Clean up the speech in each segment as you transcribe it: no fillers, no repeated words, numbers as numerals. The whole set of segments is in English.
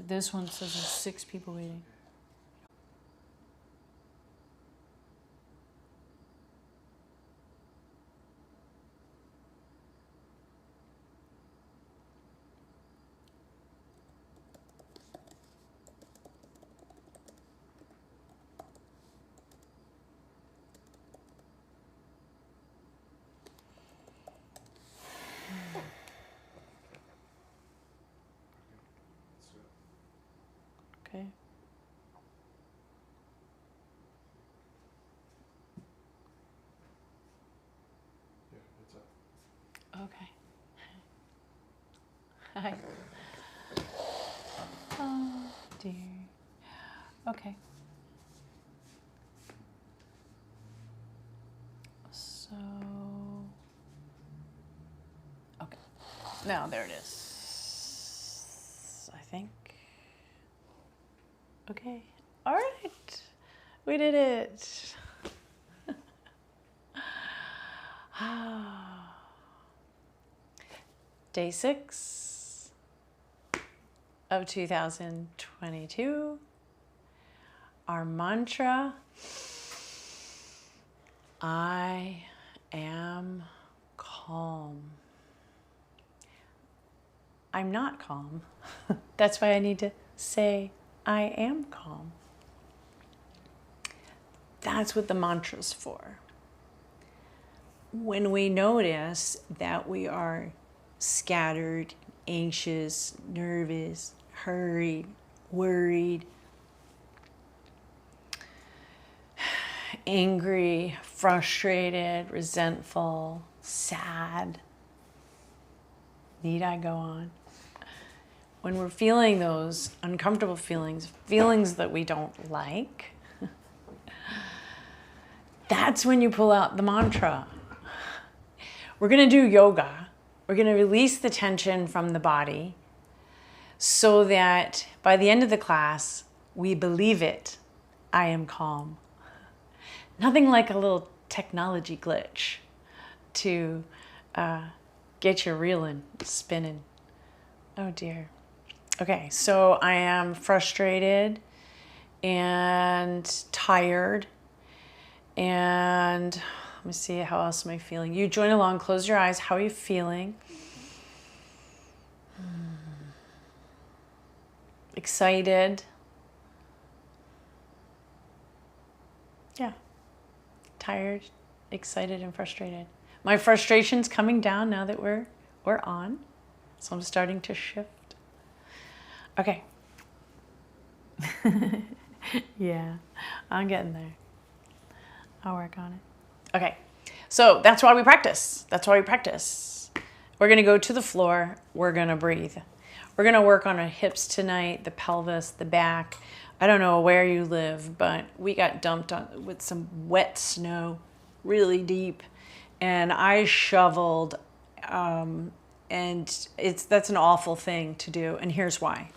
This one says there's 6 people waiting. Okay. Yeah, it's up. Okay. Hi. Oh dear. Okay. So, okay. Now there it is. I think. Okay. All right. We did it. Day 6 of 2022. Our mantra, I am calm. I'm not calm. That's why I need to say, I am calm. That's what the mantra's for. When we notice that we are scattered, anxious, nervous, hurried, worried, angry, frustrated, resentful, sad, need I go on? When we're feeling those uncomfortable feelings, feelings that we don't like, that's when you pull out the mantra. We're going to do yoga. We're going to release the tension from the body so that by the end of the class, we believe it. I am calm. Nothing like a little technology glitch to get you reeling, spinning. Oh dear. Okay, so I am frustrated and tired. And let me see, how else am I feeling? You join along, close your eyes. How are you feeling? Excited. Yeah. Tired, excited, and frustrated. My frustration's coming down now that we're on. So I'm starting to shift. Okay. Yeah, I'm getting there. I'll work on it. Okay, so that's why we practice. That's why we practice. We're gonna go to the floor. We're gonna breathe. We're gonna work on our hips tonight, the pelvis, the back. I don't know where you live, but we got dumped on with some wet snow, really deep, and I shoveled, and that's an awful thing to do. And here's why.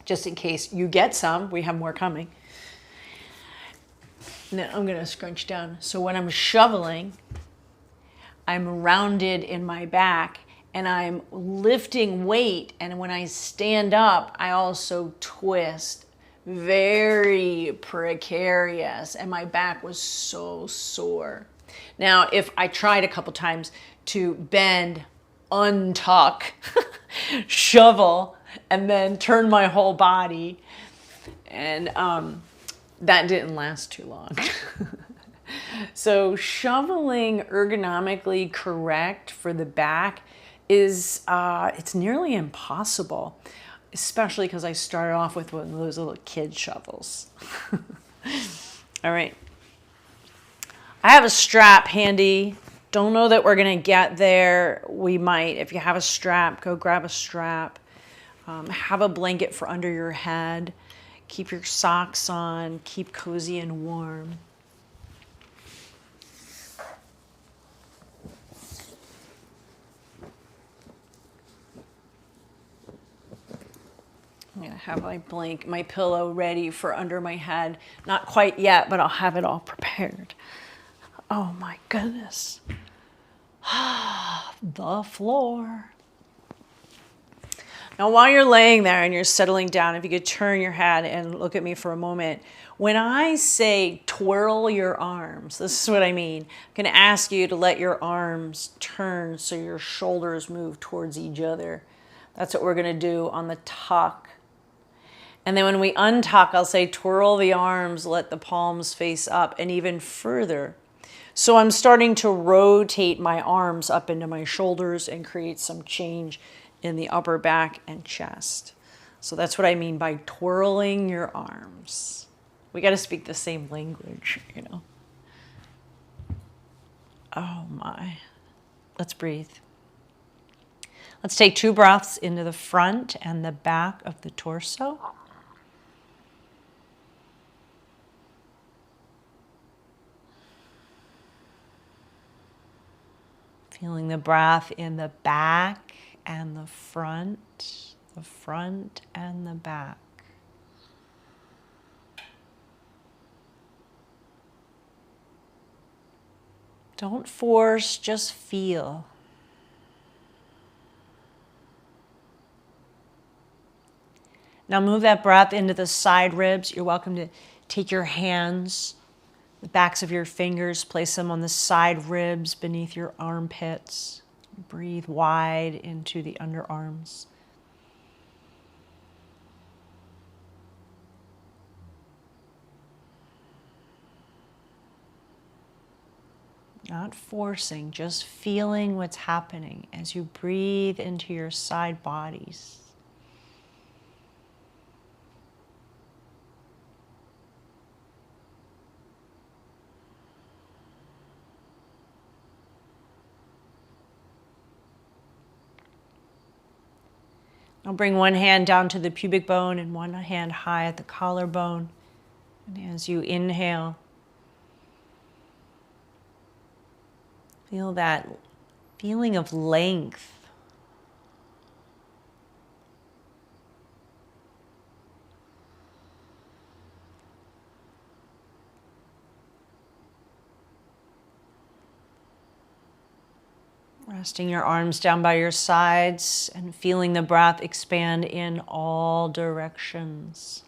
Just in case you get some, we have more coming. Now I'm gonna scrunch down. So when I'm shoveling, I'm rounded in my back and I'm lifting weight. And when I stand up, I also twist. Very precarious. And my back was so sore. Now, if I tried a couple times to bend, untuck, shovel, and then turn my whole body, and that didn't last too long. So shoveling ergonomically correct for the back is, it's nearly impossible, especially because I started off with one of those little kid shovels. All right. I have a strap handy. Don't know that we're gonna get there. We might. If you have a strap, go grab a strap. Have a blanket for under your head. Keep your socks on. Keep cozy and warm. I'm gonna have my pillow ready for under my head. Not quite yet, but I'll have it all prepared. Oh my goodness. The floor. Now, while you're laying there and you're settling down, if you could turn your head and look at me for a moment. When I say twirl your arms, this is what I mean. I'm going to ask you to let your arms turn so your shoulders move towards each other. That's what we're going to do on the tuck. And then when we untuck, I'll say twirl the arms, let the palms face up, and even further. So I'm starting to rotate my arms up into my shoulders and create some change in the upper back and chest. So that's what I mean by twirling your arms. We got to speak the same language, you know. Oh my. Let's breathe. Let's take 2 breaths into the front and the back of the torso. Feeling the breath in the back and the front and the back. Don't force, just feel. Now move that breath into the side ribs. You're welcome to take your hands, the backs of your fingers, place them on the side ribs beneath your armpits. Breathe wide into the underarms. Not forcing, just feeling what's happening as you breathe into your side bodies. I'll bring one hand down to the pubic bone and one hand high at the collarbone. And as you inhale, feel that feeling of length. Resting your arms down by your sides and feeling the breath expand in all directions.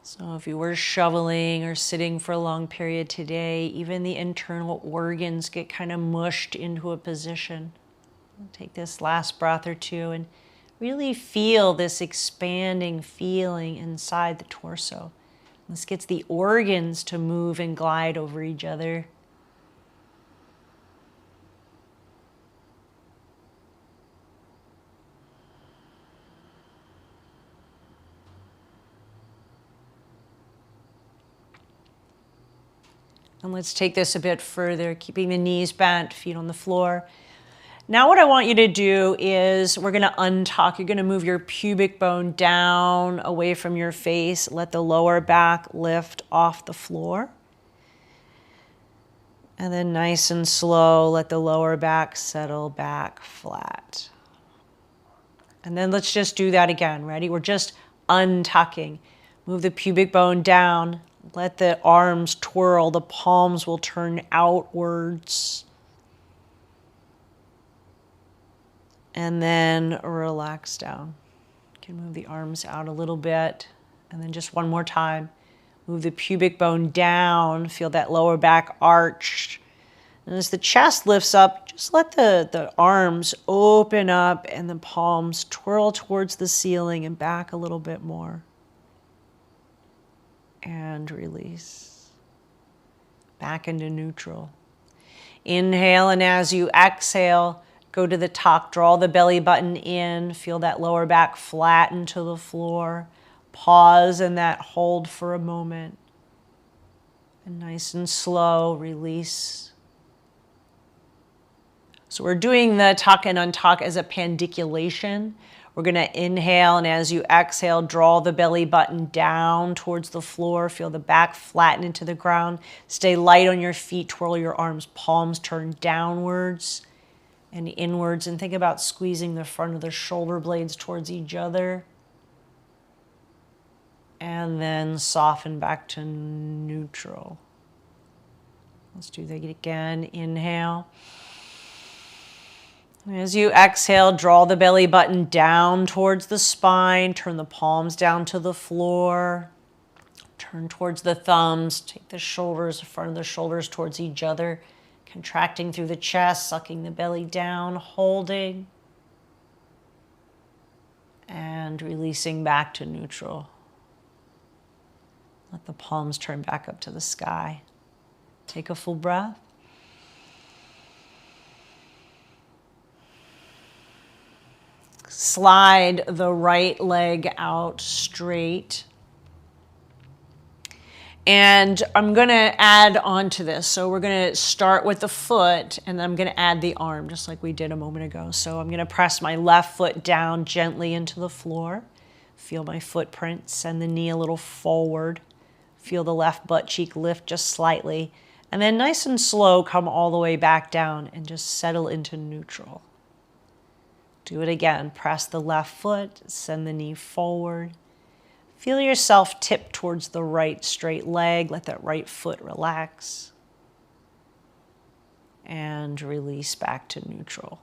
So if you were shoveling or sitting for a long period today, even the internal organs get kind of mushed into a position. Take this last breath or two and really feel this expanding feeling inside the torso. This gets the organs to move and glide over each other. And let's take this a bit further, keeping the knees bent, feet on the floor. Now what I want you to do is we're going to untuck. You're going to move your pubic bone down away from your face. Let the lower back lift off the floor. And then nice and slow, let the lower back settle back flat. And then let's just do that again. Ready? We're just untucking. Move the pubic bone down. Let the arms twirl. The palms will turn outwards. And then relax down. You can move the arms out a little bit. And then just one more time. Move the pubic bone down. Feel that lower back arch. And as the chest lifts up, just let the arms open up and the palms twirl towards the ceiling and back a little bit more. And release. Back into neutral. Inhale, and as you exhale, go to the tuck, draw the belly button in, feel that lower back flatten to the floor. Pause in that hold for a moment. And nice and slow, release. So we're doing the tuck and untuck as a pandiculation. We're going to inhale, and as you exhale, draw the belly button down towards the floor. Feel the back flatten into the ground. Stay light on your feet, twirl your arms, palms turn downwards and inwards, and think about squeezing the front of the shoulder blades towards each other. And then soften back to neutral. Let's do that again. Inhale. As you exhale, draw the belly button down towards the spine. Turn the palms down to the floor. Turn towards the thumbs. Take the shoulders, the front of the shoulders towards each other. Contracting through the chest, sucking the belly down, holding. And releasing back to neutral. Let the palms turn back up to the sky. Take a full breath. Slide the right leg out straight. And I'm going to add on to this. So we're going to start with the foot, and then I'm going to add the arm, just like we did a moment ago. So I'm going to press my left foot down gently into the floor. Feel my footprint. Send the knee a little forward. Feel the left butt cheek lift just slightly. And then nice and slow, come all the way back down and just settle into neutral. Do it again. Press the left foot. Send the knee forward. Feel yourself tip towards the right straight leg. Let that right foot relax. And release back to neutral.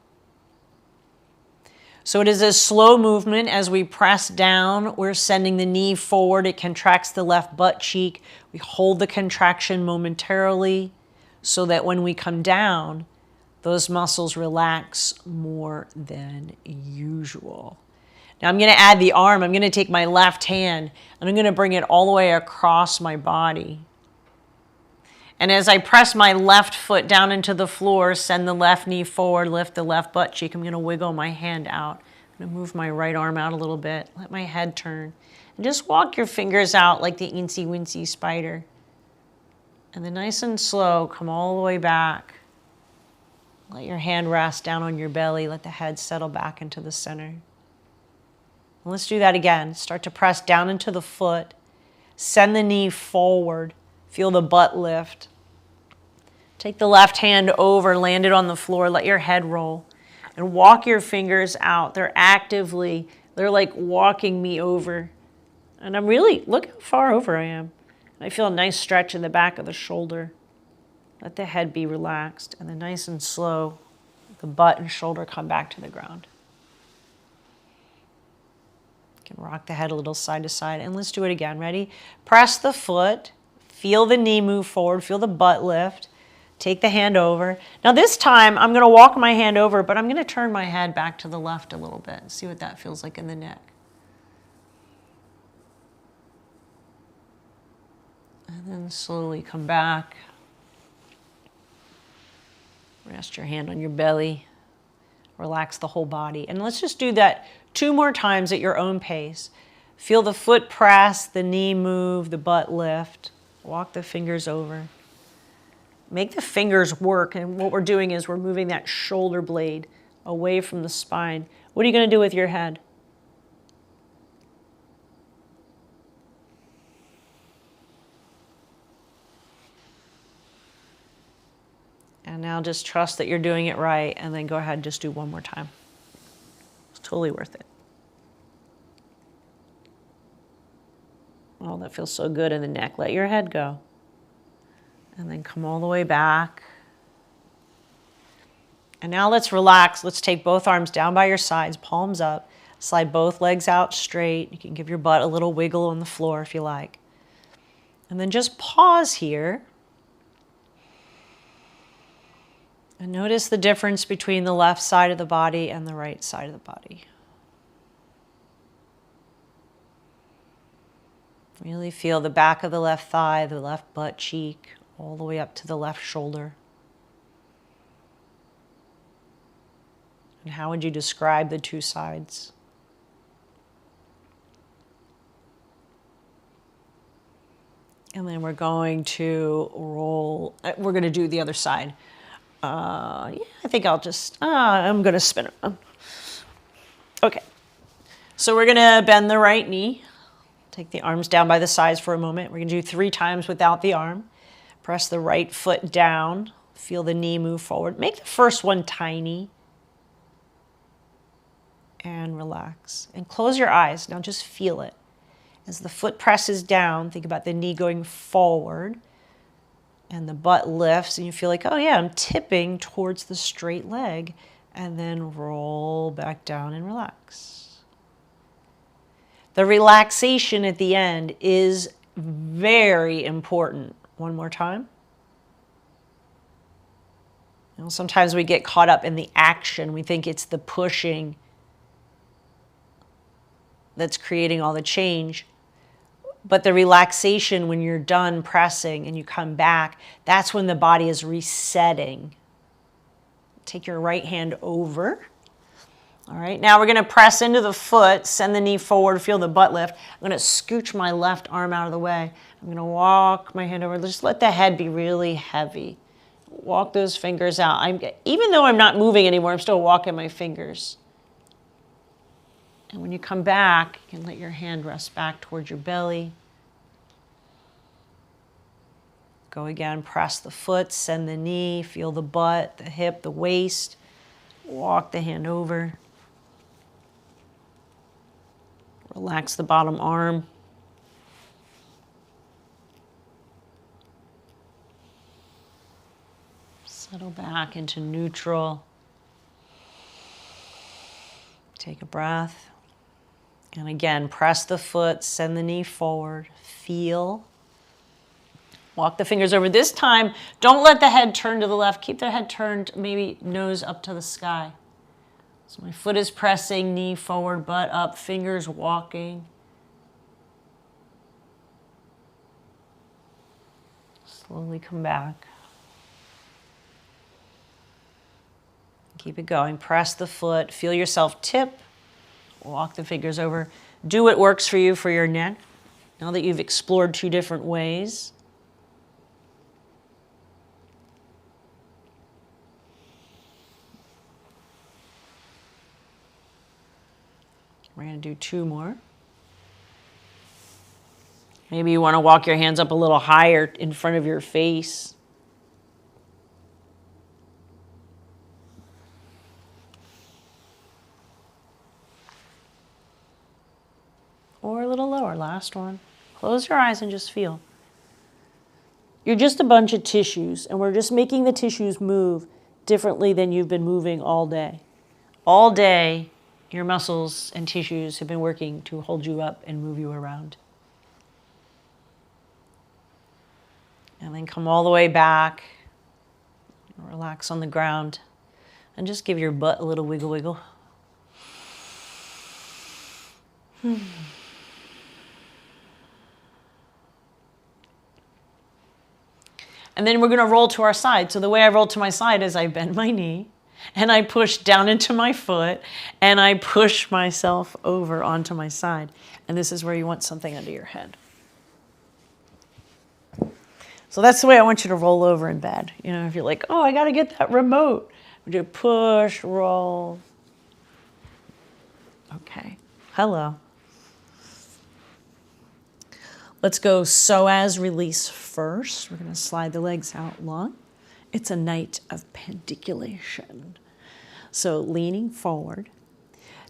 So it is a slow movement. As we press down, we're sending the knee forward. It contracts the left butt cheek. We hold the contraction momentarily so that when we come down, those muscles relax more than usual. Now I'm going to add the arm. I'm going to take my left hand and I'm going to bring it all the way across my body. And as I press my left foot down into the floor, send the left knee forward, lift the left butt cheek, I'm going to wiggle my hand out. I'm going to move my right arm out a little bit, let my head turn. And just walk your fingers out like the eensy weensy spider. And then nice and slow, come all the way back. Let your hand rest down on your belly. Let the head settle back into the center. And let's do that again. Start to press down into the foot. Send the knee forward. Feel the butt lift. Take the left hand over, land it on the floor, let your head roll. And walk your fingers out. They're like walking me over. And I'm really, look how far over I am. I feel a nice stretch in the back of the shoulder. Let the head be relaxed. And then nice and slow, the butt and shoulder come back to the ground. You can rock the head a little side to side. And let's do it again. Ready? Press the foot. Feel the knee move forward. Feel the butt lift. Take the hand over. Now this time, I'm going to walk my hand over, but I'm going to turn my head back to the left a little bit and see what that feels like in the neck. And then slowly come back. Rest your hand on your belly. Relax the whole body. And let's just do that 2 more times at your own pace. Feel the foot press, the knee move, the butt lift. Walk the fingers over. Make the fingers work. And what we're doing is we're moving that shoulder blade away from the spine. What are you going to do with your head? And now just trust that you're doing it right, and then go ahead and just do 1 more time. It's totally worth it. Oh, that feels so good in the neck. Let your head go. And then come all the way back. And now let's relax. Let's take both arms down by your sides, palms up. Slide both legs out straight. You can give your butt a little wiggle on the floor if you like. And then just pause here. And notice the difference between the left side of the body and the right side of the body. Really feel the back of the left thigh, the left butt cheek, all the way up to the left shoulder. And how would you describe the 2 sides? And then we're going to roll, we're going to do the other side. Yeah, I think I'll just, I'm going to spin it. Okay. So we're going to bend the right knee. Take the arms down by the sides for a moment. We're going to do 3 times without the arm. Press the right foot down. Feel the knee move forward. Make the first one tiny. And relax. And close your eyes. Now just feel it. As the foot presses down, think about the knee going forward. And the butt lifts and you feel like, oh yeah, I'm tipping towards the straight leg. And then roll back down and relax. The relaxation at the end is very important. One more time. You know, sometimes we get caught up in the action. We think it's the pushing that's creating all the change. But the relaxation, when you're done pressing and you come back, that's when the body is resetting. Take your right hand over. All right, now we're going to press into the foot, send the knee forward, feel the butt lift. I'm going to scooch my left arm out of the way. I'm going to walk my hand over. Just let the head be really heavy. Walk those fingers out. Even though I'm not moving anymore, I'm still walking my fingers. And when you come back, you can let your hand rest back towards your belly. Go again, press the foot, send the knee, feel the butt, the hip, the waist. Walk the hand over. Relax the bottom arm. Settle back into neutral. Take a breath. And again, press the foot, send the knee forward, feel. Walk the fingers over. This time, don't let the head turn to the left. Keep the head turned, maybe nose up to the sky. So my foot is pressing, knee forward, butt up, fingers walking. Slowly come back. Keep it going. Press the foot, feel yourself tip. Walk the fingers over. Do what works for you for your neck. Now that you've explored 2 different ways. We're going to do 2 more. Maybe you want to walk your hands up a little higher in front of your face. Or a little lower. Last one. Close your eyes and just feel. You're just a bunch of tissues, and we're just making the tissues move differently than you've been moving all day. All day, your muscles and tissues have been working to hold you up and move you around. And then come all the way back. Relax on the ground. And just give your butt a little wiggle wiggle. And then we're going to roll to our side. So the way I roll to my side is I bend my knee and I push down into my foot and I push myself over onto my side. And this is where you want something under your head. So that's the way I want you to roll over in bed. You know, if you're like, oh, I got to get that remote. We do push, roll. Okay. Hello. Let's go psoas release first. We're going to slide the legs out long. It's a night of pandiculation. So leaning forward,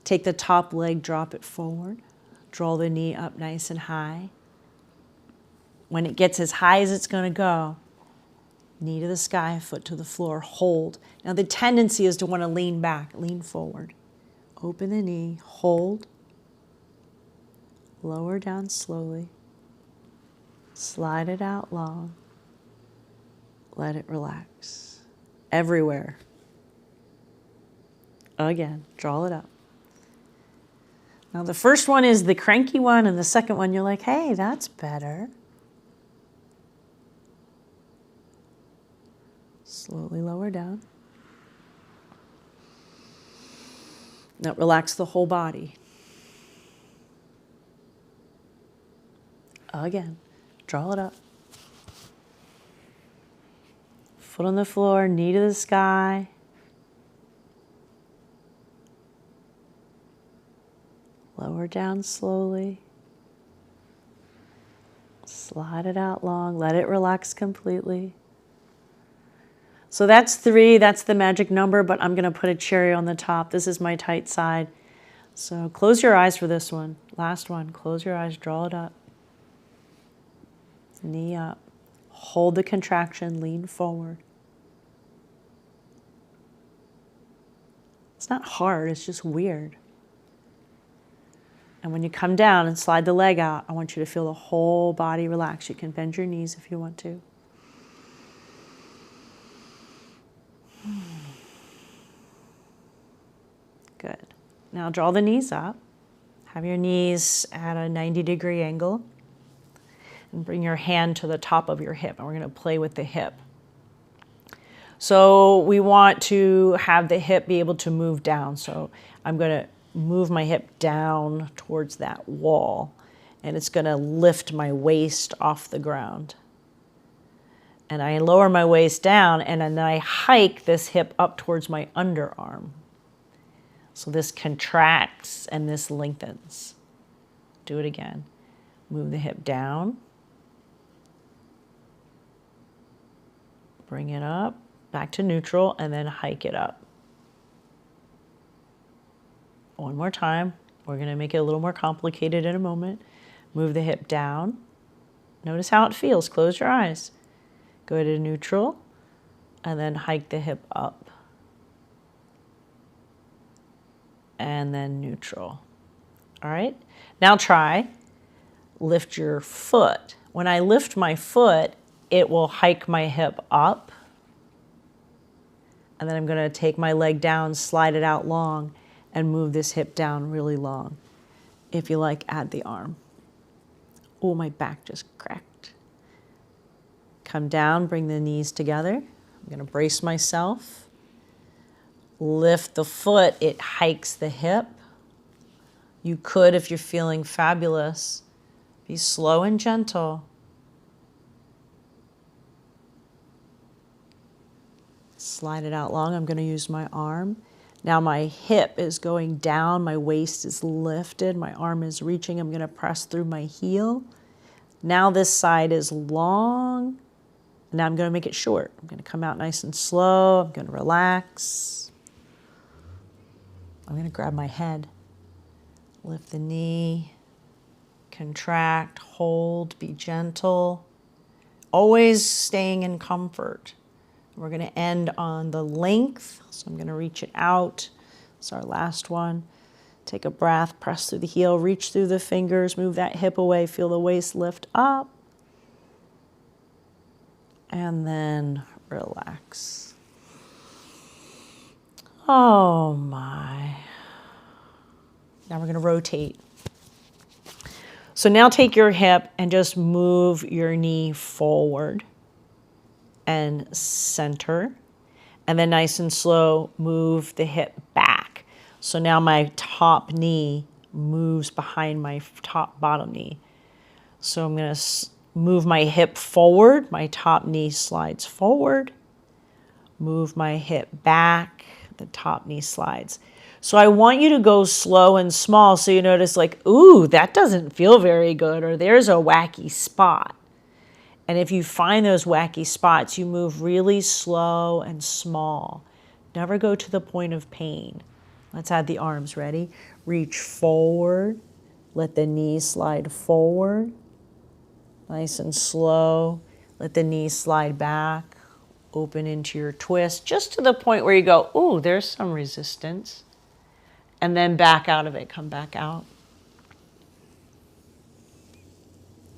take the top leg, drop it forward, draw the knee up nice and high. When it gets as high as it's going to go, knee to the sky, foot to the floor, hold. Now the tendency is to want to lean back, lean forward. Open the knee, hold, lower down slowly. Slide it out long. Let it relax. Everywhere. Again, draw it up. Now the first one is the cranky one, and the second one you're like, hey, that's better. Slowly lower down. Now relax the whole body. Again. Draw it up. Foot on the floor, knee to the sky. Lower down slowly. Slide it out long. Let it relax completely. So that's 3. That's the magic number, but I'm going to put a cherry on the top. This is my tight side. So close your eyes for this one. Last one. Close your eyes. Draw it up. Knee up, Hold the contraction, lean forward. It's not hard, it's just weird. And when you come down and slide the leg out, I want you to feel the whole body relax. You can bend your knees if you want to. Good. Now draw the knees up. Have your knees at a 90-degree angle. And bring your hand to the top of your hip. And we're going to play with the hip. So we want to have the hip be able to move down. So I'm going to move my hip down towards that wall. And it's going to lift my waist off the ground. And I lower my waist down, and then I hike this hip up towards my underarm. So this contracts and this lengthens. Do it again. Move the hip down. Bring it up, back to neutral, and then hike it up. One more time. We're going to make it a little more complicated in a moment. Move the hip down. Notice how it feels. Close your eyes. Go to neutral, and then hike the hip up. And then neutral. All right? Now try. Lift your foot. When I lift my foot, it will hike my hip up. And then I'm going to take my leg down, slide it out long, and move this hip down really long. If you like, add the arm. Oh, my back just cracked. Come down, bring the knees together. I'm going to brace myself. Lift the foot, it hikes the hip. You could, if you're feeling fabulous, be slow and gentle. Slide it out long. I'm going to use my arm. Now my hip is going down, my waist is lifted, my arm is reaching. I'm going to press through my heel. Now this side is long. Now I'm going to make it short. I'm going to come out nice and slow. I'm going to relax. I'm going to grab my head. Lift the knee. Contract, hold, be gentle. Always staying in comfort. We're going to end on the length, so I'm going to reach it out. It's our last one. Take a breath, press through the heel, reach through the fingers, move that hip away, feel the waist lift up. And then relax. Oh my. Now we're going to rotate. So now take your hip and just move your knee forward and center. And then nice and slow, move the hip back. So now my top knee moves behind my bottom knee. So I'm going to move my hip forward. My top knee slides forward. Move my hip back. The top knee slides. So I want you to go slow and small so you notice like, ooh, that doesn't feel very good, or there's a wacky spot. And if you find those wacky spots, you move really slow and small. Never go to the point of pain. Let's add the arms. Ready? Reach forward. Let the knees slide forward. Nice and slow. Let the knees slide back. Open into your twist, just to the point where you go, ooh, there's some resistance. And then back out of it. Come back out.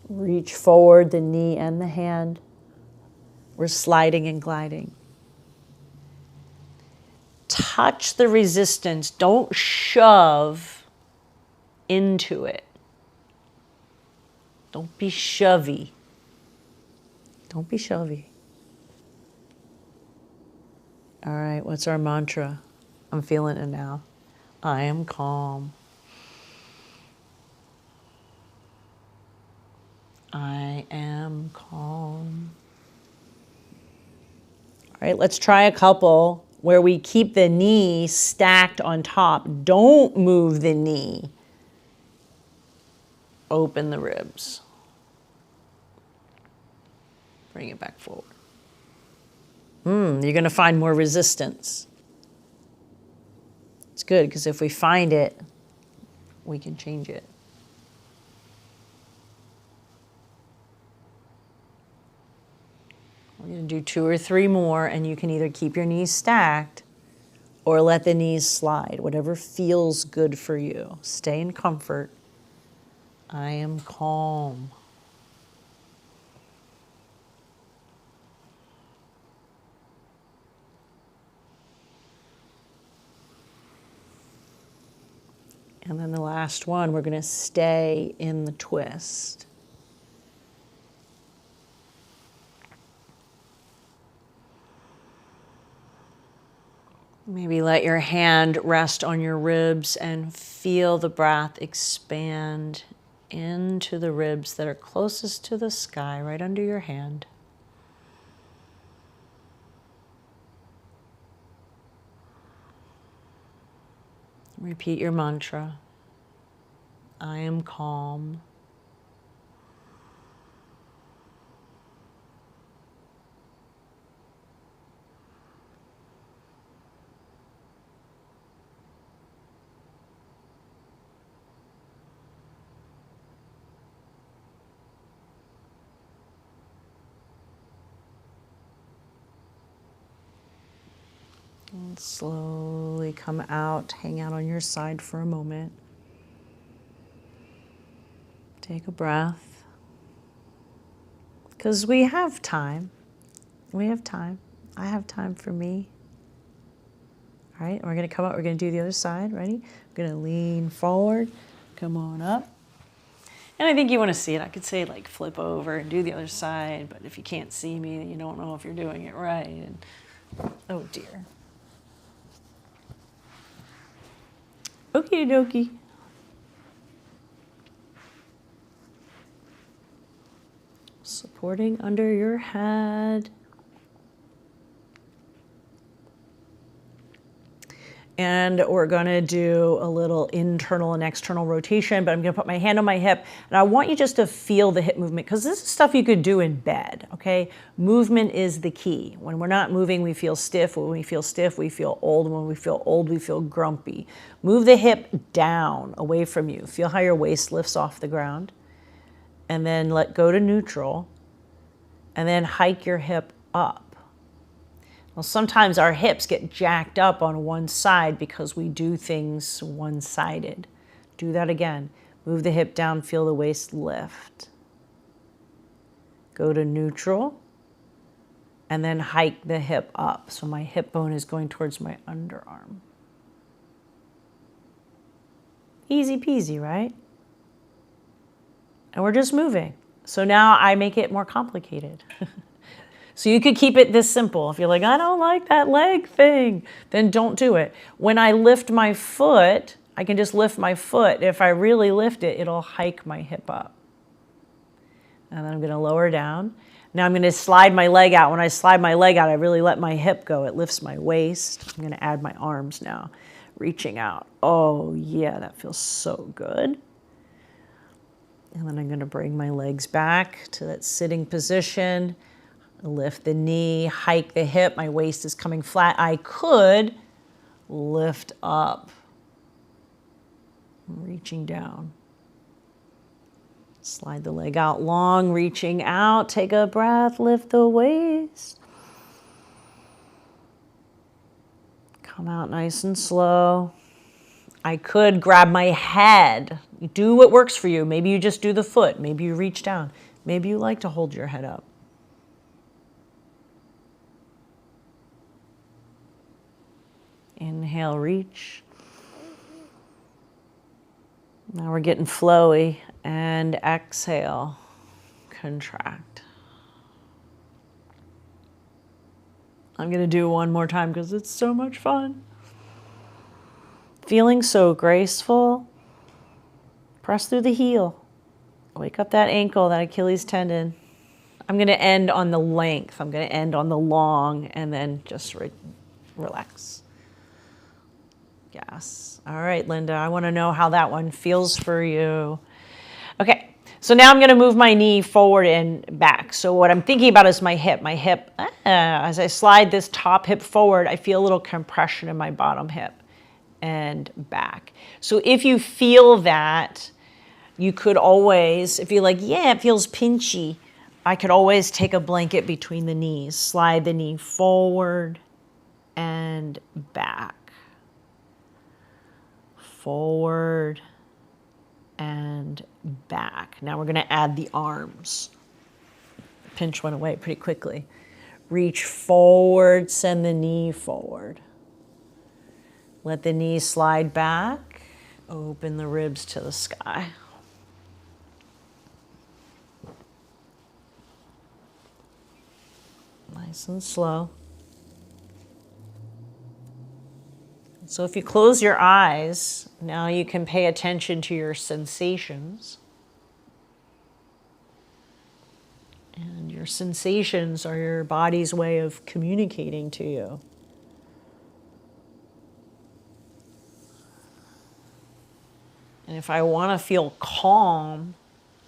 Reach forward, the knee and the hand. We're sliding and gliding. Touch the resistance. Don't shove into it. Don't be shovey. Don't be shovey. All right, what's our mantra? I'm feeling it now. I am calm. I am calm. All right, let's try a couple where we keep the knee stacked on top. Don't move the knee. Open the ribs. Bring it back forward. You're going to find more resistance. It's good because if we find it, we can change it. We're going to do 2 or 3 more, and you can either keep your knees stacked or let the knees slide, whatever feels good for you. Stay in comfort. I am calm. And then the last one, we're going to stay in the twist. Maybe let your hand rest on your ribs and feel the breath expand into the ribs that are closest to the sky, right under your hand. Repeat your mantra. I am calm. And slowly come out, hang out on your side for a moment. Take a breath. Because we have time. We have time. I have time for me. All right, we're going to come up. We're going to do the other side. Ready? We're going to lean forward. Come on up. And I think you want to see it. I could say like flip over and do the other side, but if you can't see me, then you don't know if you're doing it right. And, oh dear. Okie dokie. Supporting under your head. And we're going to do a little internal and external rotation, but I'm going to put my hand on my hip. And I want you just to feel the hip movement, because this is stuff you could do in bed, okay? Movement is the key. When we're not moving, we feel stiff. When we feel stiff, we feel old. When we feel old, we feel grumpy. Move the hip down, away from you. Feel how your waist lifts off the ground. And then let go to neutral. And then hike your hip up. Well, sometimes our hips get jacked up on one side because we do things one-sided. Do that again. Move the hip down, feel the waist lift. Go to neutral, and then hike the hip up. So my hip bone is going towards my underarm. Easy peasy, right? And we're just moving. So now I make it more complicated. So you could keep it this simple. If you're like, I don't like that leg thing, then don't do it. When I lift my foot, I can just lift my foot. If I really lift it, it'll hike my hip up. And then I'm going to lower down. Now I'm going to slide my leg out. When I slide my leg out, I really let my hip go. It lifts my waist. I'm going to add my arms now, reaching out. Oh yeah, that feels so good. And then I'm going to bring my legs back to that sitting position. Lift the knee, hike the hip. My waist is coming flat. I could lift up, reaching down. Slide the leg out long, reaching out. Take a breath, lift the waist. Come out nice and slow. I could grab my head. Do what works for you. Maybe you just do the foot. Maybe you reach down. Maybe you like to hold your head up. Inhale, reach. Now we're getting flowy. And exhale, contract. I'm going to do one more time because it's so much fun. Feeling so graceful. Press through the heel. Wake up that ankle, that Achilles tendon. I'm going to end on the length. I'm going to end on the long and then just relax. Yes. All right, Linda, I want to know how that one feels for you. Okay, so now I'm going to move my knee forward and back. So what I'm thinking about is my hip. My hip, as I slide this top hip forward, I feel a little compression in my bottom hip and back. So if you feel that, you could always, if you're like, yeah, it feels pinchy, I could always take a blanket between the knees, slide the knee forward and back, forward and back. Now we're going to add the arms. The pinch went away pretty quickly. Reach forward, send the knee forward. Let the knee slide back, open the ribs to the sky. Nice and slow. So if you close your eyes, now you can pay attention to your sensations. And your sensations are your body's way of communicating to you. And if I want to feel calm,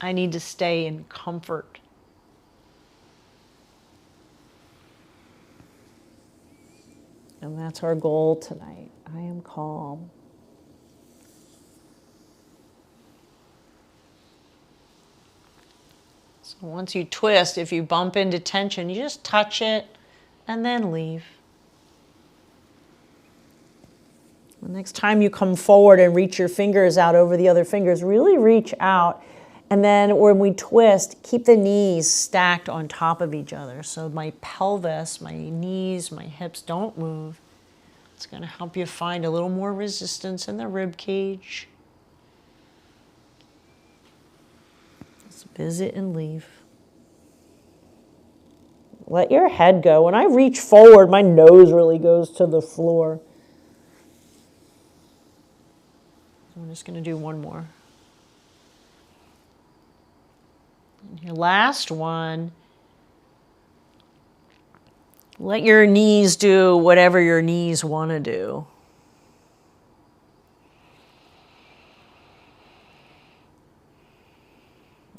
I need to stay in comfort. And that's our goal tonight. I am calm. So once you twist, if you bump into tension, you just touch it and then leave. The next time you come forward and reach your fingers out over the other fingers, really reach out. And then when we twist, keep the knees stacked on top of each other. So my pelvis, my knees, my hips don't move. It's going to help you find a little more resistance in the rib cage. Just visit and leave. Let your head go. When I reach forward, my nose really goes to the floor. I'm just going to do one more. And your last one, let your knees do whatever your knees want to do.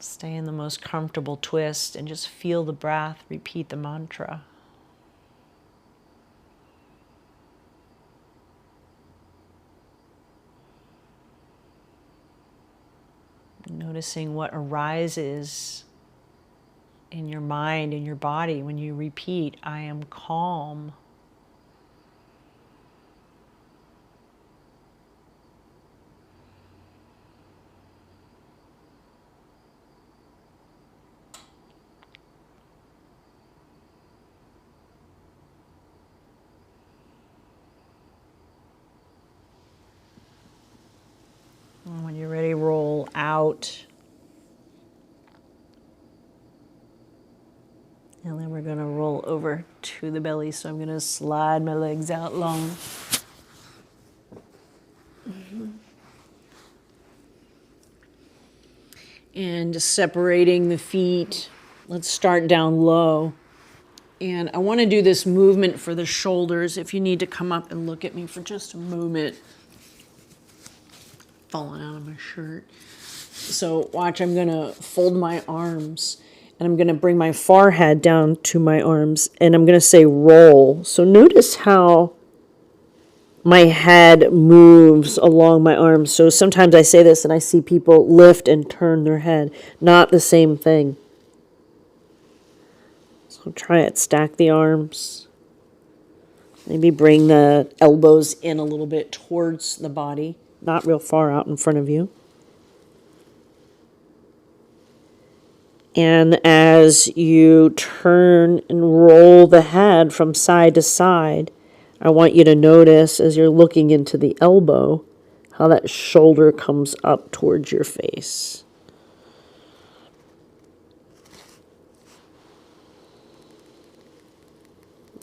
Stay in the most comfortable twist and just feel the breath. Repeat the mantra. Noticing what arises in your mind and your body when you repeat, I am calm. And when you're ready, roll out. And then we're going to roll over to the belly. So I'm going to slide my legs out long. And separating the feet. Let's start down low. And I want to do this movement for the shoulders. If you need to come up and look at me for just a moment. Falling out of my shirt. So watch, I'm going to fold my arms. And I'm going to bring my forehead down to my arms. And I'm going to say roll. So notice how my head moves along my arms. So sometimes I say this and I see people lift and turn their head. Not the same thing. So try it. Stack the arms. Maybe bring the elbows in a little bit towards the body. Not real far out in front of you. And as you turn and roll the head from side to side, I want you to notice as you're looking into the elbow, how that shoulder comes up towards your face.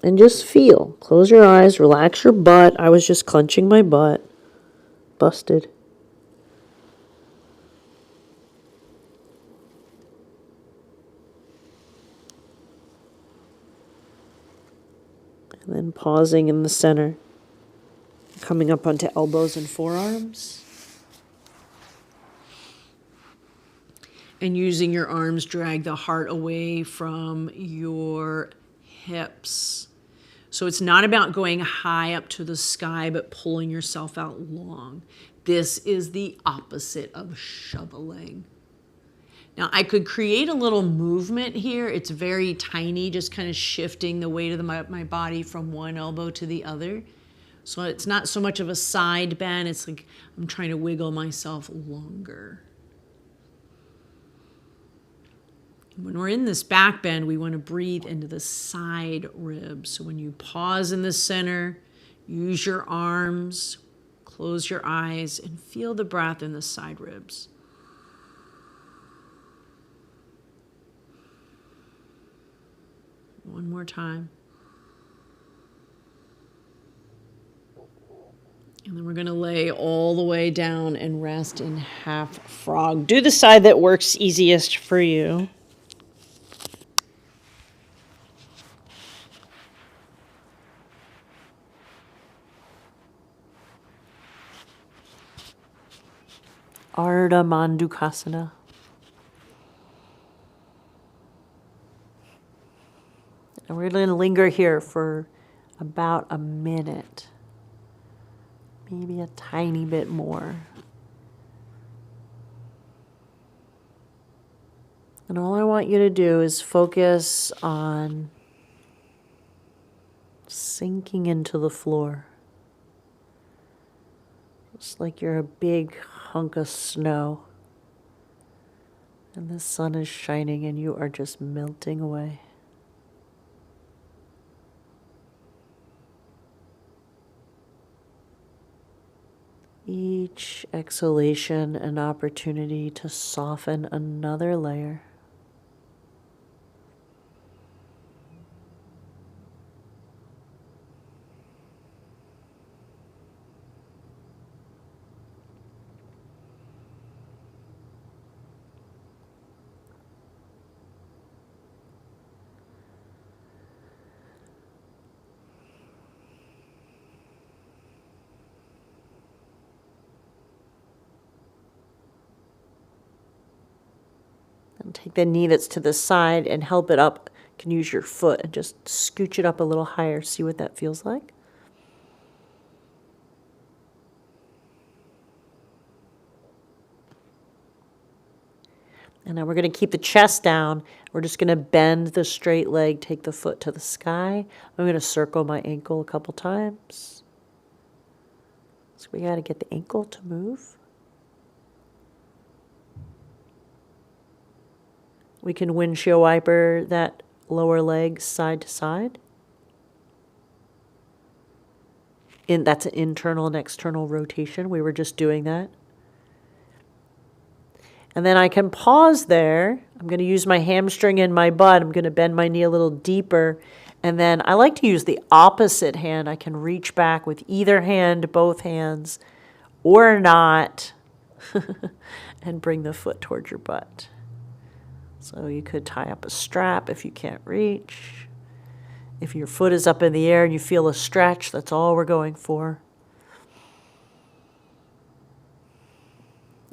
And just feel. Close your eyes, relax your butt. I was just clenching my butt. Busted. And then pausing in the center. Coming up onto elbows and forearms. And using your arms, drag the heart away from your hips. So it's not about going high up to the sky, but pulling yourself out long. This is the opposite of shoveling. Now I could create a little movement here. It's very tiny, just kind of shifting the weight of my body from one elbow to the other. So it's not so much of a side bend. It's like I'm trying to wiggle myself longer. When we're in this back bend, we want to breathe into the side ribs. So when you pause in the center, use your arms, close your eyes, and feel the breath in the side ribs. One more time. And then we're going to lay all the way down and rest in half frog. Do the side that works easiest for you. Ardha Mandukasana. And we're going to linger here for about a minute, maybe a tiny bit more. And all I want you to do is focus on sinking into the floor. It's like you're a big hunk of snow, and the sun is shining and you are just melting away. Each exhalation an opportunity to soften another layer. And take the knee that's to the side and help it up. You can use your foot and just scooch it up a little higher. See what that feels like? And now we're going to keep the chest down. We're just going to bend the straight leg, take the foot to the sky. I'm going to circle my ankle a couple times. So we got to get the ankle to move. We can windshield wiper that lower leg side to side. That's an internal and external rotation. We were just doing that. And then I can pause there. I'm going to use my hamstring and my butt. I'm going to bend my knee a little deeper. And then I like to use the opposite hand. I can reach back with either hand, both hands, or not, and bring the foot towards your butt. So you could tie up a strap if you can't reach. If your foot is up in the air and you feel a stretch, that's all we're going for.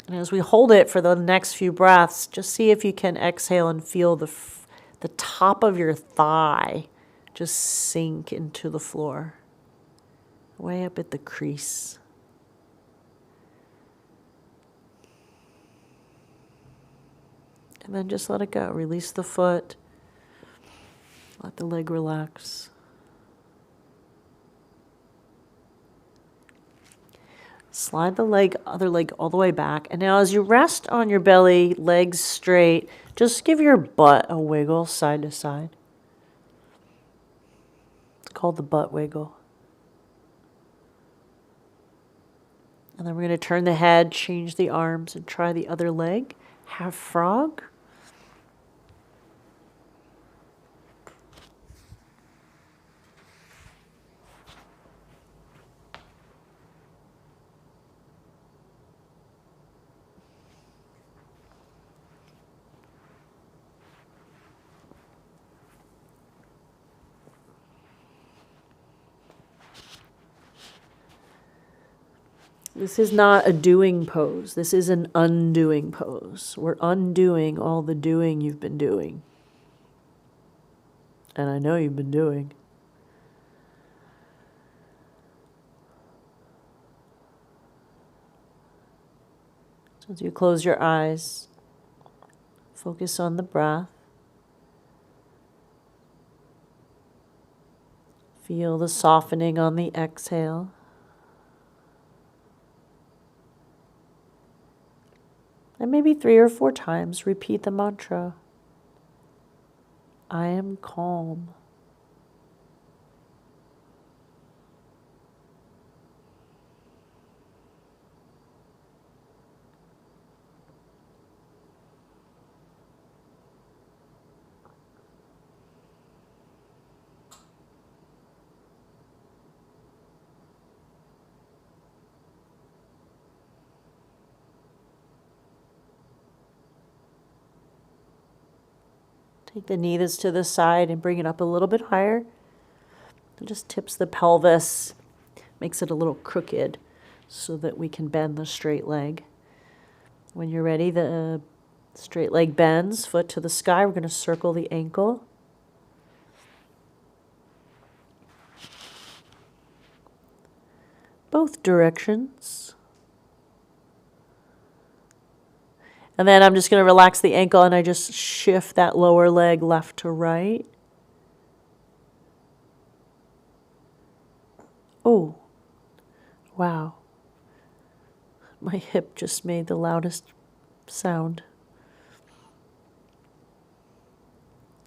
And as we hold it for the next few breaths, just see if you can exhale and feel the top of your thigh just sink into the floor, way up at the crease. And then just let it go. Release the foot. Let the leg relax. Slide the other leg all the way back. And now as you rest on your belly, legs straight, just give your butt a wiggle side to side. It's called the butt wiggle. And then we're going to turn the head, change the arms, and try the other leg. Half frog. This is not a doing pose. This is an undoing pose. We're undoing all the doing you've been doing. And I know you've been doing. So as you close your eyes, Focus on the breath. Feel the softening on the exhale. And maybe 3 or 4 times repeat the mantra, I am calm. Take the knee that's to the side and bring it up a little bit higher. It just tips the pelvis, makes it a little crooked so that we can bend the straight leg. When you're ready, the straight leg bends, foot to the sky. We're going to circle the ankle. Both directions. And then I'm just going to relax the ankle and I just shift that lower leg left to right. Oh, wow. My hip just made the loudest sound.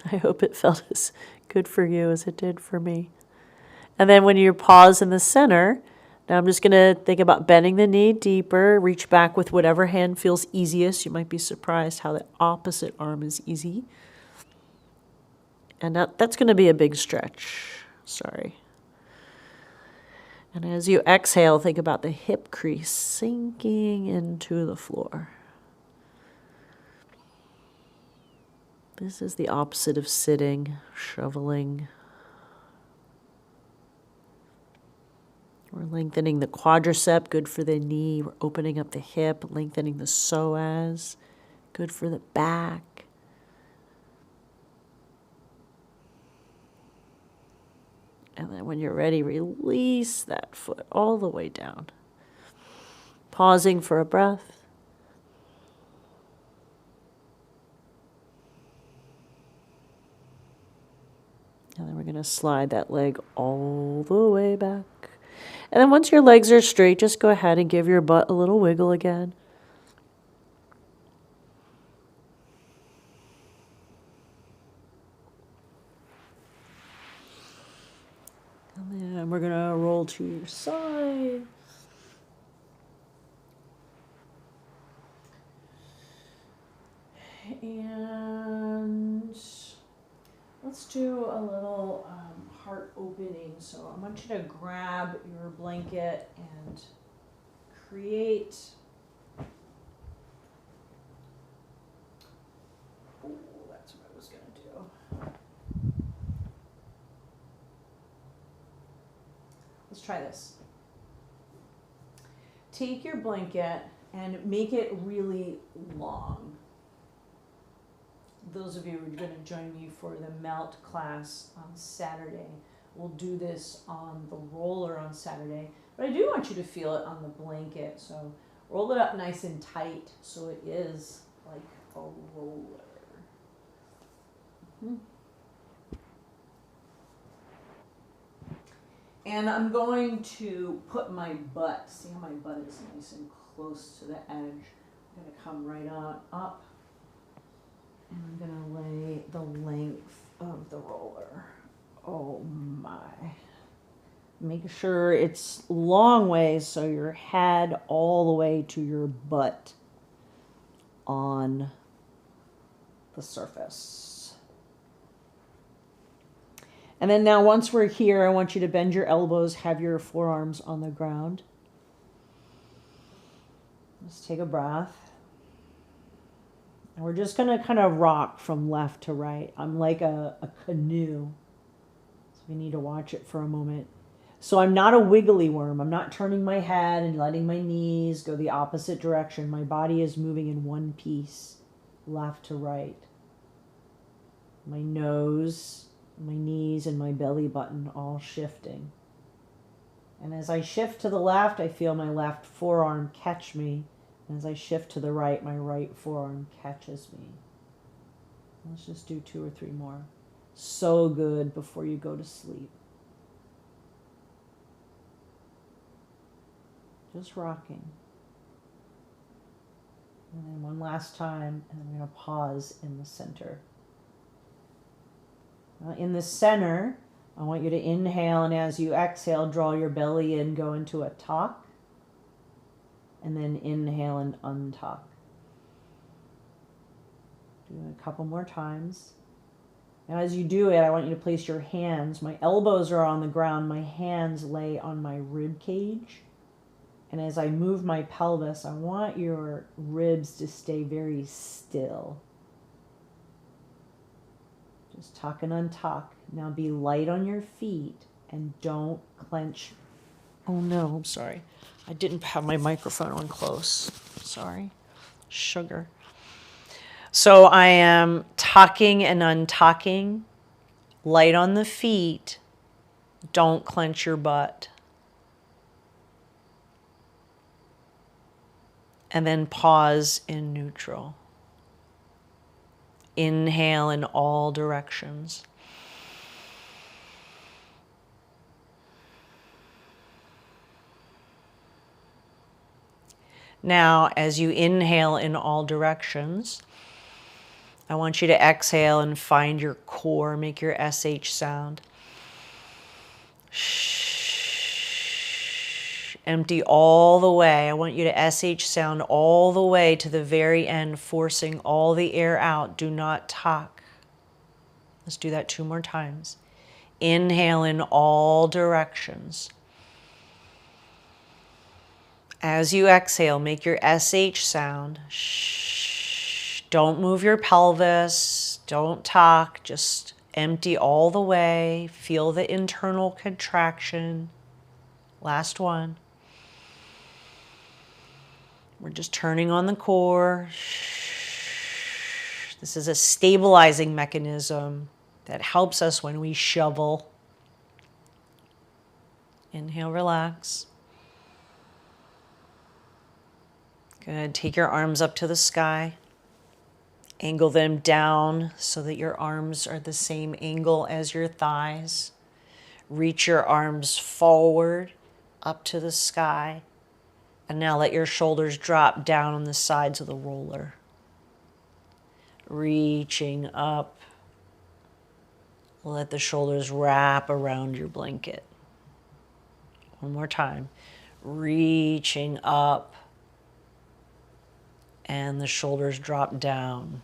I hope it felt as good for you as it did for me. And then when you pause in the center, now I'm just going to think about bending the knee deeper, reach back with whatever hand feels easiest. You might be surprised how the opposite arm is easy. And that's going to be a big stretch. Sorry. And as you exhale, think about the hip crease sinking into the floor. This is the opposite of sitting, shoveling. We're lengthening the quadricep, good for the knee. We're opening up the hip, lengthening the psoas, good for the back. And then when you're ready, release that foot all the way down. Pausing for a breath. And then we're going to slide that leg all the way back. And then once your legs are straight, just go ahead and give your butt a little wiggle again. And then we're going to roll to your side. And let's do a little heart opening. So I want you to grab your blanket and create. Oh, that's what I was going to do. Let's try this. Take your blanket and make it really long. Those of you who are going to join me for the melt class on Saturday, we'll do this on the roller on Saturday. But I do want you to feel it on the blanket. So roll it up nice and tight so it is like a roller. Mm-hmm. And I'm going to put my butt, see how my butt is nice and close to the edge. I'm going to come right on up. And I'm going to lay the length of the roller. Oh my. Make sure it's long ways so your head all the way to your butt on the surface. And then now once we're here, I want you to bend your elbows, have your forearms on the ground. Let's take a breath. And we're just going to kind of rock from left to right. I'm like a canoe. So we need to watch it for a moment. So I'm not a wiggly worm. I'm not turning my head and letting my knees go the opposite direction. My body is moving in one piece, left to right. My nose, my knees, and my belly button all shifting. And as I shift to the left, I feel my left forearm catch me. As I shift to the right, my right forearm catches me. Let's just do 2 or 3 more. So good before you go to sleep. Just rocking. And then one last time, and I'm going to pause in the center. In the center, I want you to inhale, and as you exhale, draw your belly in, go into a tuck, and then inhale and untuck. Do it a couple more times. Now as you do it, I want you to place your hands, my elbows are on the ground, my hands lay on my rib cage. And as I move my pelvis, I want your ribs to stay very still. Just tuck and untuck. Now be light on your feet and don't clench. Oh no, I'm sorry. I didn't have my microphone on close. Sorry. Sugar. So I am tucking and untucking. Light on the feet. Don't clench your butt. And then pause in neutral. Inhale in all directions. Now, as you inhale in all directions, I want you to exhale and find your core. Make your SH sound. Empty all the way. I want you to SH sound all the way to the very end, forcing all the air out. Do not tuck. Let's do that 2 more times. Inhale in all directions. As you exhale, make your SH sound. Don't move your pelvis. Don't tuck. Just empty all the way. Feel the internal contraction. Last one. We're just turning on the core. This is a stabilizing mechanism that helps us when we shovel. Inhale, relax. Good. Take your arms up to the sky. Angle them down so that your arms are the same angle as your thighs. Reach your arms forward up to the sky. And now let your shoulders drop down on the sides of the roller. Reaching up. Let the shoulders wrap around your blanket. One more time. Reaching up. And the shoulders drop down.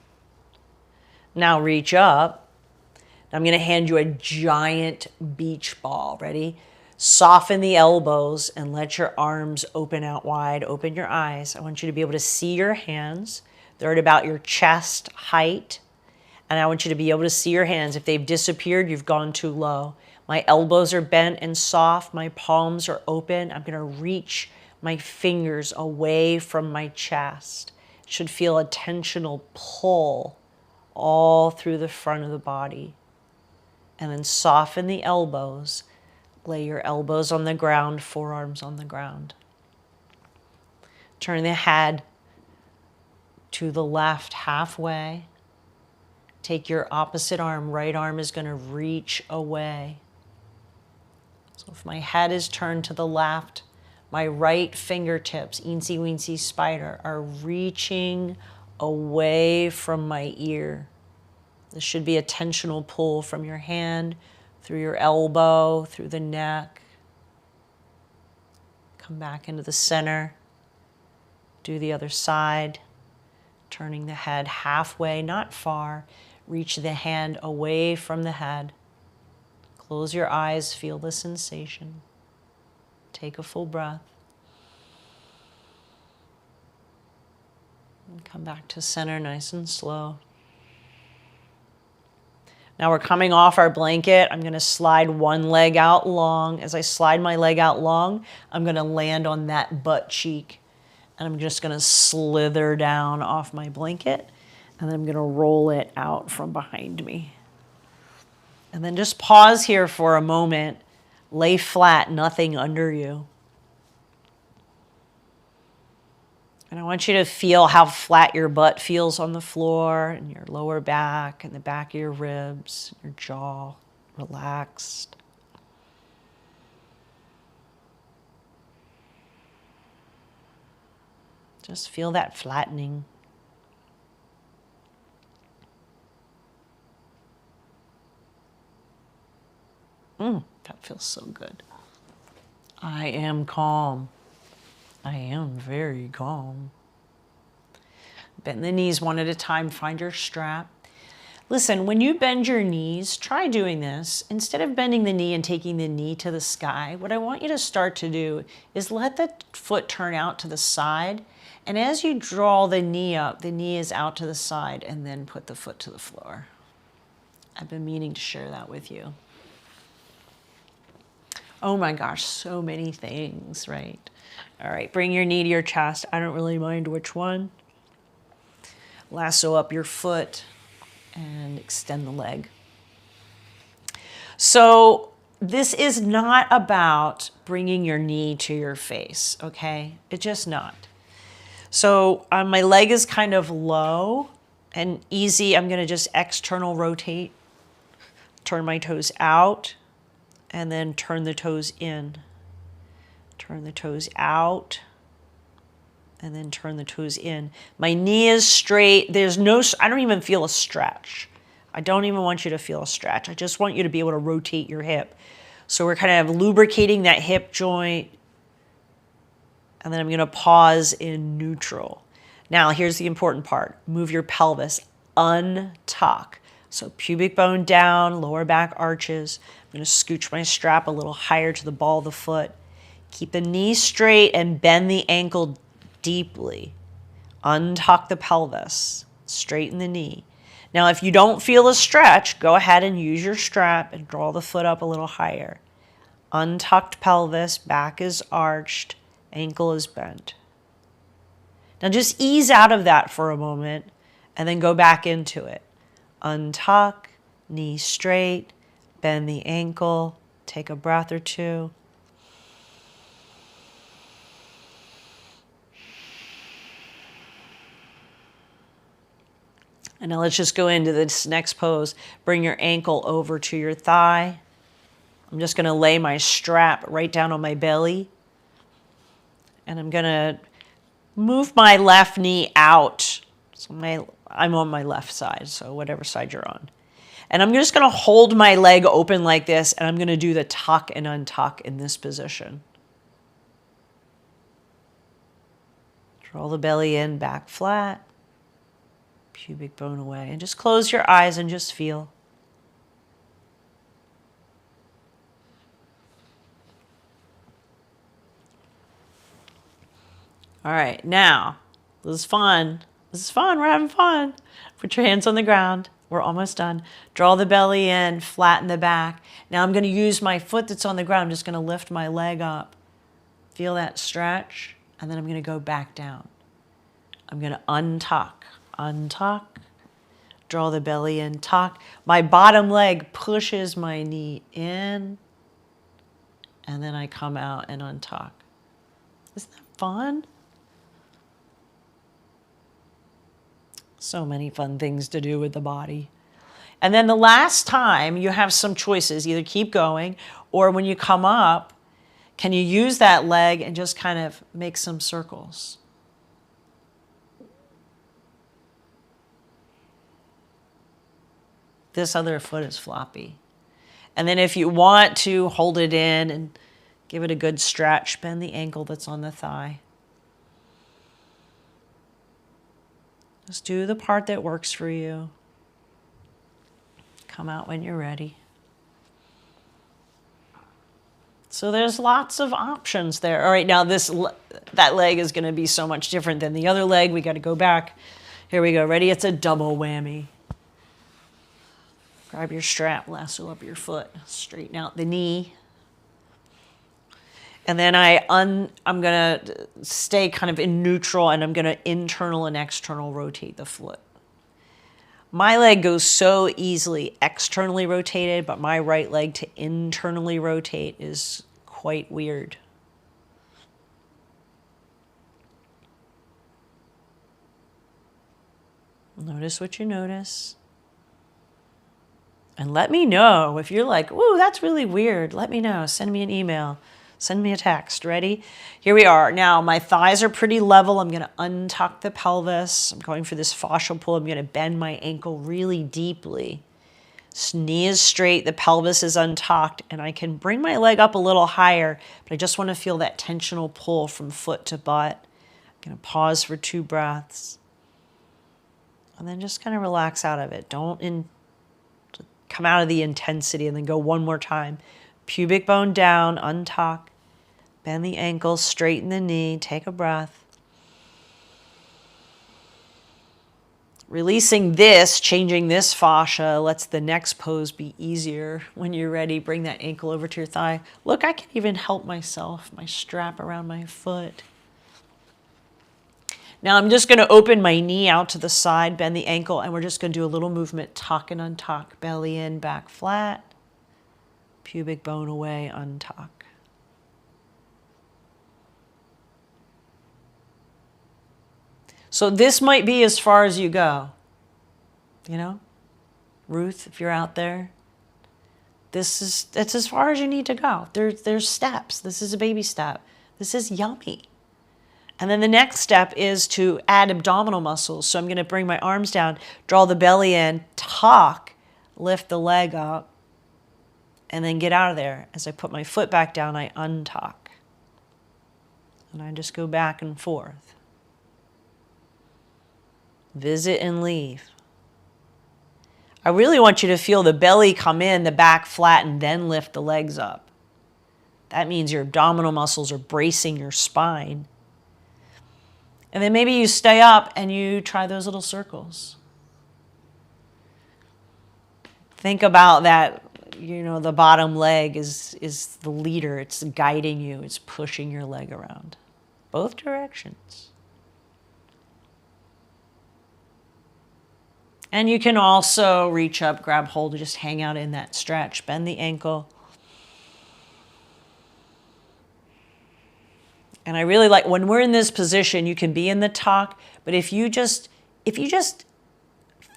Now reach up. I'm going to hand you a giant beach ball. Ready? Soften the elbows and let your arms open out wide. Open your eyes. I want you to be able to see your hands. They're at about your chest height. And I want you to be able to see your hands. If they've disappeared, you've gone too low. My elbows are bent and soft. My palms are open. I'm going to reach my fingers away from my chest. Should feel a tensional pull all through the front of the body. And then soften the elbows. Lay your elbows on the ground, forearms on the ground. Turn the head to the left halfway. Take your opposite arm. Right arm is going to reach away. So if my head is turned to the left, my right fingertips, eensy weensy spider, are reaching away from my ear. This should be a tensional pull from your hand, through your elbow, through the neck. Come back into the center. Do the other side. Turning the head halfway, not far. Reach the hand away from the head. Close your eyes, feel the sensation. Take a full breath. And come back to center nice and slow. Now we're coming off our blanket. I'm going to slide one leg out long. As I slide my leg out long, I'm going to land on that butt cheek. And I'm just going to slither down off my blanket. And then I'm going to roll it out from behind me. And then just pause here for a moment. Lay flat, nothing under you. And I want you to feel how flat your butt feels on the floor and your lower back and the back of your ribs, your jaw relaxed. Just feel that flattening. That feels so good. I am calm. I am very calm. Bend the knees one at a time. Find your strap. Listen, when you bend your knees, try doing this. Instead of bending the knee and taking the knee to the sky, what I want you to start to do is let the foot turn out to the side. And as you draw the knee up, the knee is out to the side, and then put the foot to the floor. I've been meaning to share that with you. Oh my gosh, so many things, right? All right, bring your knee to your chest. I don't really mind which one. Lasso up your foot and extend the leg. So this is not about bringing your knee to your face, okay? It's just not. So my leg is kind of low and easy. I'm gonna just external rotate, turn my toes out, and then turn the toes in. Turn the toes out, and then turn the toes in. My knee is straight. There's no, I don't even feel a stretch. I don't even want you to feel a stretch. I just want you to be able to rotate your hip. So we're kind of lubricating that hip joint. And then I'm gonna pause in neutral. Now, here's the important part. Move your pelvis, untuck. So pubic bone down, lower back arches. I'm gonna scooch my strap a little higher to the ball of the foot. Keep the knee straight and bend the ankle deeply. Untuck the pelvis, straighten the knee. Now, if you don't feel a stretch, go ahead and use your strap and draw the foot up a little higher. Untucked pelvis, back is arched, ankle is bent. Now just ease out of that for a moment and then go back into it. Untuck, knee straight, bend the ankle, take a breath or two. And now let's just go into this next pose. Bring your ankle over to your thigh. I'm just gonna lay my strap right down on my belly. And I'm gonna move my left knee out. So I'm on my left side, so whatever side you're on. And I'm just gonna hold my leg open like this, and I'm gonna do the tuck and untuck in this position. Draw the belly in, back flat. Pubic bone away. And just close your eyes and just feel. All right, now, this is fun. This is fun, we're having fun. Put your hands on the ground. We're almost done. Draw the belly in, flatten the back. Now I'm gonna use my foot that's on the ground. I'm just gonna lift my leg up. Feel that stretch, and then I'm gonna go back down. I'm gonna untuck, draw the belly in, tuck. My bottom leg pushes my knee in, and then I come out and untuck. Isn't that fun? So many fun things to do with the body. And then the last time you have some choices, either keep going or when you come up, can you use that leg and just kind of make some circles? This other foot is floppy. And then if you want to hold it in and give it a good stretch, bend the ankle that's on the thigh. Just do the part that works for you. Come out when you're ready. So there's lots of options there. All right, now that leg is going to be so much different than the other leg. We got to go back. Here we go. Ready? It's a double whammy. Grab your strap, lasso up your foot, straighten out the knee. And then I'm going to stay kind of in neutral, and I'm going to internal and external rotate the foot. My leg goes so easily externally rotated, but my right leg to internally rotate is quite weird. Notice what you notice. And let me know if you're like, ooh, that's really weird. Let me know. Send me an email. Send me a text. Ready? Here we are. Now, my thighs are pretty level. I'm going to untuck the pelvis. I'm going for this fascial pull. I'm going to bend my ankle really deeply. Knee is straight. The pelvis is untucked. And I can bring my leg up a little higher, but I just want to feel that tensional pull from foot to butt. I'm going to pause for 2 breaths. And then just kind of relax out of it. Don't come out of the intensity, and then go one more time. Pubic bone down, untuck. Bend the ankle, straighten the knee, take a breath. Releasing this, changing this fascia lets the next pose be easier. When you're ready, bring that ankle over to your thigh. Look, I can even help myself, my strap around my foot. Now I'm just going to open my knee out to the side, bend the ankle, and we're just going to do a little movement, tuck and untuck, belly in, back flat, pubic bone away, untuck. So this might be as far as you go, you know? Ruth, if you're out there, it's as far as you need to go. There's steps. This is a baby step. This is yummy. And then the next step is to add abdominal muscles. So I'm going to bring my arms down, draw the belly in, tuck, lift the leg up, and then get out of there. As I put my foot back down, I untuck. And I just go back and forth. Visit and leave. I really want you to feel the belly come in, the back flatten, then lift the legs up. That means your abdominal muscles are bracing your spine. And then maybe you stay up and you try those little circles. Think about that, the bottom leg is the leader. It's guiding you. It's pushing your leg around. Both directions. And you can also reach up, grab hold, just hang out in that stretch. Bend the ankle. And I really like, when we're in this position, you can be in the tuck, but if you just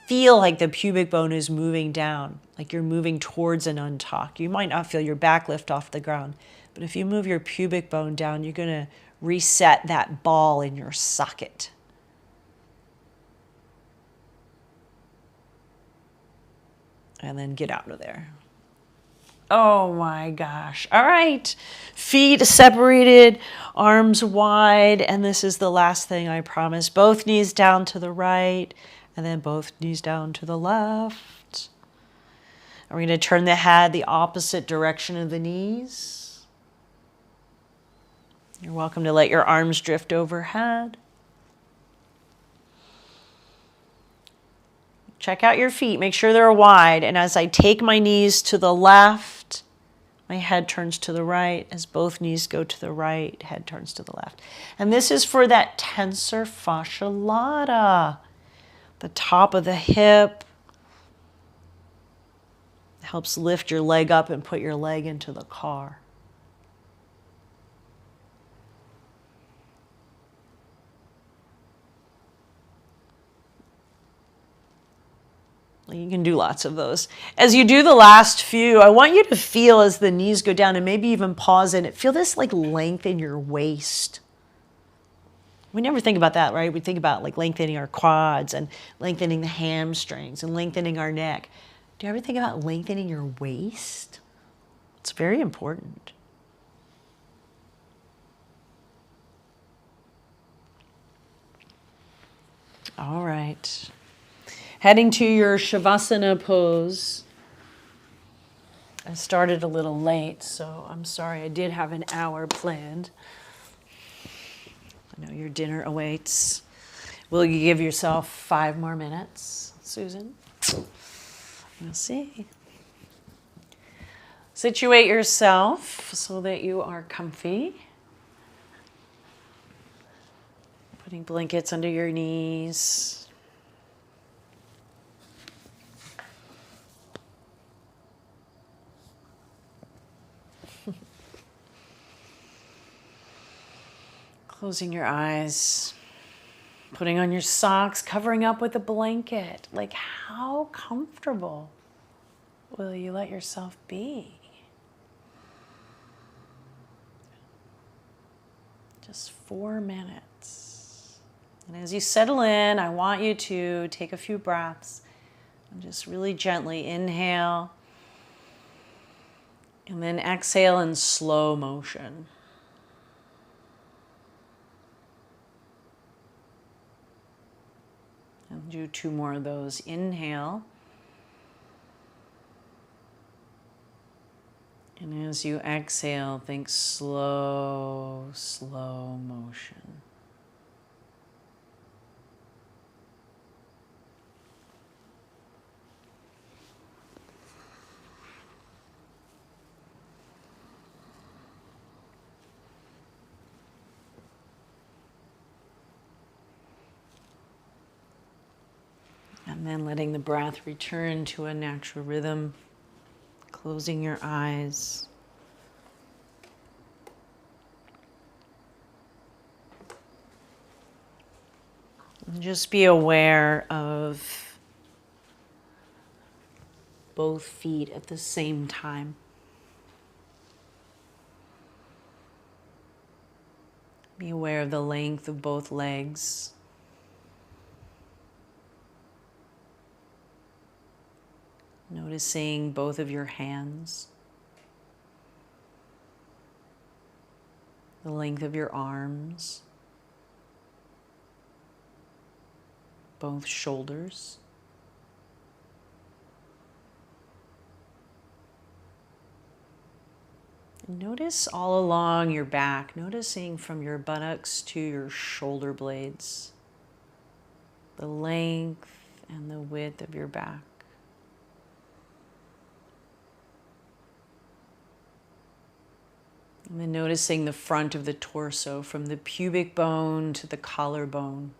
feel like the pubic bone is moving down, like you're moving towards an untuck, you might not feel your back lift off the ground, but if you move your pubic bone down, you're going to reset that ball in your socket. And then get out of there. Oh my gosh. All right. Feet separated, arms wide. And this is the last thing I promise. Both knees down to the right, and then both knees down to the left. And we're going to turn the head the opposite direction of the knees. You're welcome to let your arms drift overhead. Check out your feet, make sure they're wide. And as I take my knees to the left, my head turns to the right. As both knees go to the right, head turns to the left. And this is for that tensor fascia lata, the top of the hip. It helps lift your leg up and put your leg into the car. You can do lots of those. As you do the last few, I want you to feel as the knees go down and maybe even pause in it. Feel this like length in your waist. We never think about that, right? We think about like lengthening our quads and lengthening the hamstrings and lengthening our neck. Do you ever think about lengthening your waist? It's very important. All right. Heading to your Shavasana pose. I started a little late, so I'm sorry. I did have an hour planned. I know your dinner awaits. Will you give yourself 5 more minutes, Susan? We'll see. Situate yourself so that you are comfy. Putting blankets under your knees. Closing your eyes, Putting on your socks, covering up with a blanket. Like, how comfortable will you let yourself be? Just 4 minutes. And as you settle in, I want you to take a few breaths and just really gently inhale and then exhale in slow motion. And do 2 more of those. Inhale. And as you exhale, think slow, slow motion. And then letting the breath return to a natural rhythm, closing your eyes. And just be aware of both feet at the same time. Be aware of the length of both legs. Noticing both of your hands, the length of your arms, both shoulders. And notice all along your back, noticing from your buttocks to your shoulder blades, the length and the width of your back. And then noticing the front of the torso from the pubic bone to the collarbone.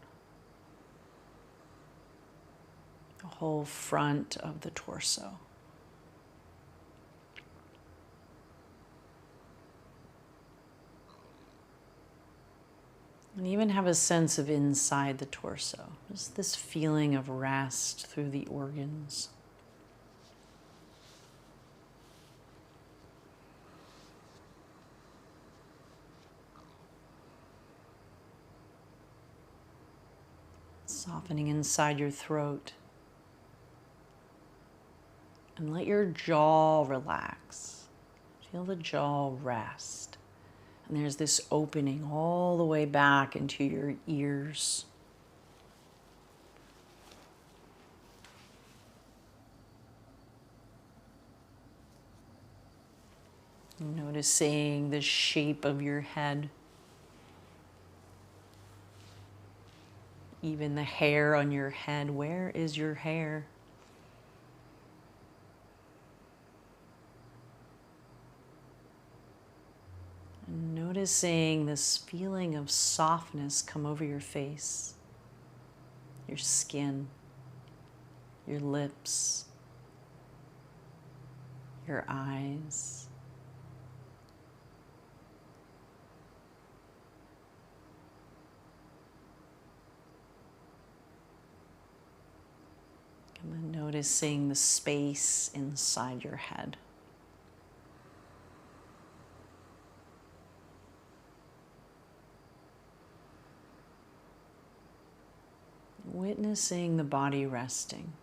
The whole front of the torso. And even have a sense of inside the torso. Just this feeling of rest through the organs. Softening inside your throat. And let your jaw relax. Feel the jaw rest. And there's this opening all the way back into your ears. Noticing the shape of your head. Even the hair on your head. Where is your hair? And noticing this feeling of softness come over your face, your skin, your lips, your eyes. And then noticing the space inside your head. Witnessing the body resting.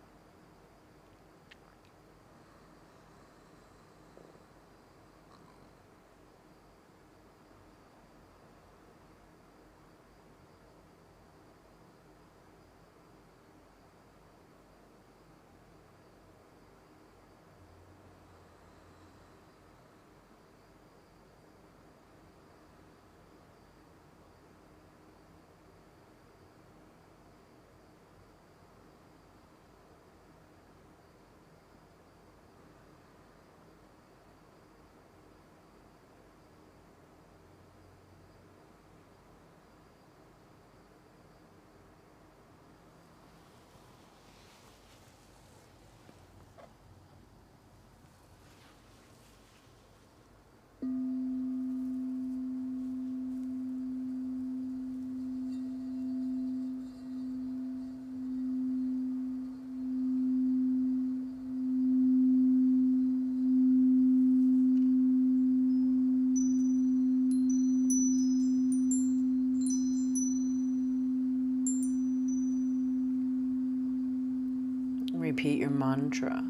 Repeat your mantra.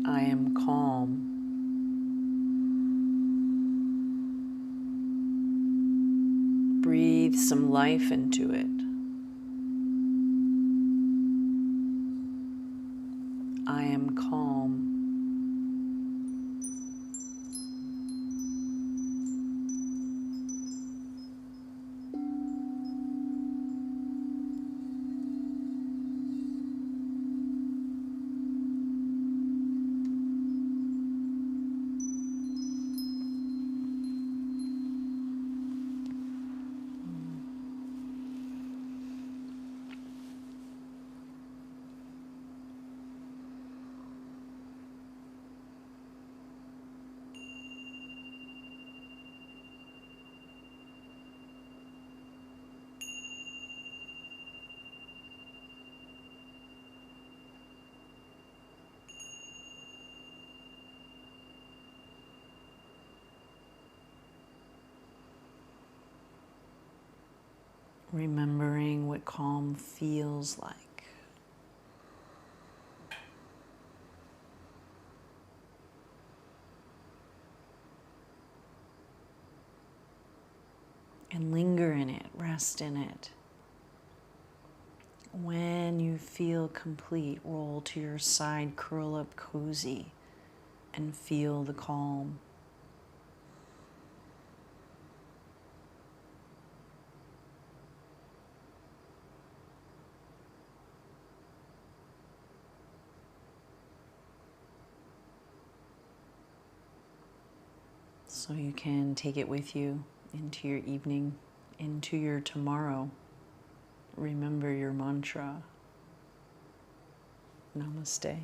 I am calm. Breathe some life into it. I am calm. Remembering what calm feels like. And linger in it, rest in it. When you feel complete, roll to your side, curl up cozy, and feel the calm. So you can take it with you into your evening, into your tomorrow. Remember your mantra. Namaste.